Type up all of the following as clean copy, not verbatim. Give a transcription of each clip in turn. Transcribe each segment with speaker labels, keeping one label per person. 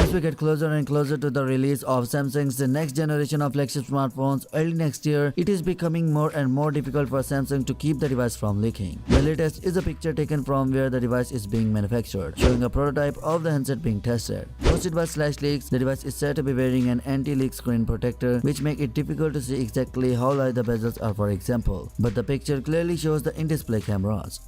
Speaker 1: As we get closer and closer to the release of Samsung's next generation of flagship smartphones early next year, it is becoming more and more difficult for Samsung to keep the device from leaking. The latest is a picture taken from where the device is being manufactured, showing a prototype of the handset being tested. Posted by /Leaks, the device is said to be wearing an anti-leak screen protector, which make it difficult to see exactly how light the bezels are, for example. But the picture clearly shows the in-display cameras.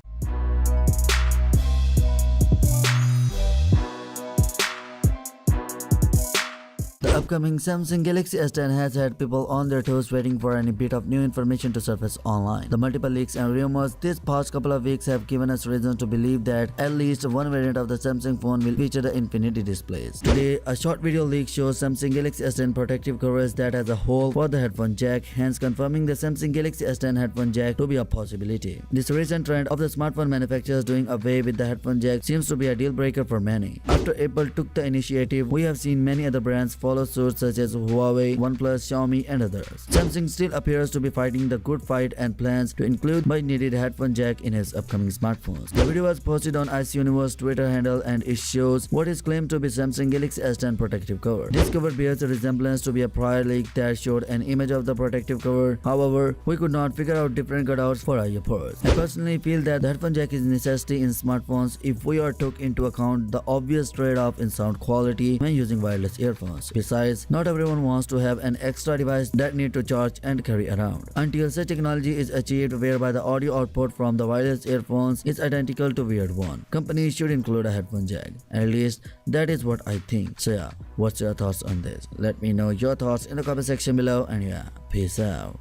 Speaker 1: The upcoming Samsung Galaxy S10 has had people on their toes waiting for any bit of new information to surface online. The multiple leaks and rumors this past couple of weeks have given us reason to believe that at least one variant of the Samsung phone will feature the infinity displays. Today, a short video leak shows Samsung Galaxy S10 protective coverage that has a hole for the headphone jack, hence confirming the Samsung Galaxy S10 headphone jack to be a possibility. This recent trend of the smartphone manufacturers doing away with the headphone jack seems to be a deal breaker for many. After Apple took the initiative, we have seen many other brands follow suit, such as Huawei, OnePlus, Xiaomi, and others. Samsung still appears to be fighting the good fight and plans to include much-needed headphone jack in its upcoming smartphones. The video was posted on Ice Universe Twitter handle and it shows what is claimed to be Samsung Galaxy S10 protective cover. This cover bears a resemblance to be a prior leak that showed an image of the protective cover. However, we could not figure out different cutouts for either parts. I personally feel that the headphone jack is a necessity in smartphones if we are took into account the obvious trade-off in sound quality when using wireless earphones. Besides, not everyone wants to have an extra device that need to charge and carry around. Until such technology is achieved whereby the audio output from the wireless earphones is identical to wired one, companies should include a headphone jack. At least that is what I think. So yeah, what's your thoughts on this? Let me know your thoughts in the comment section below, and yeah, peace out.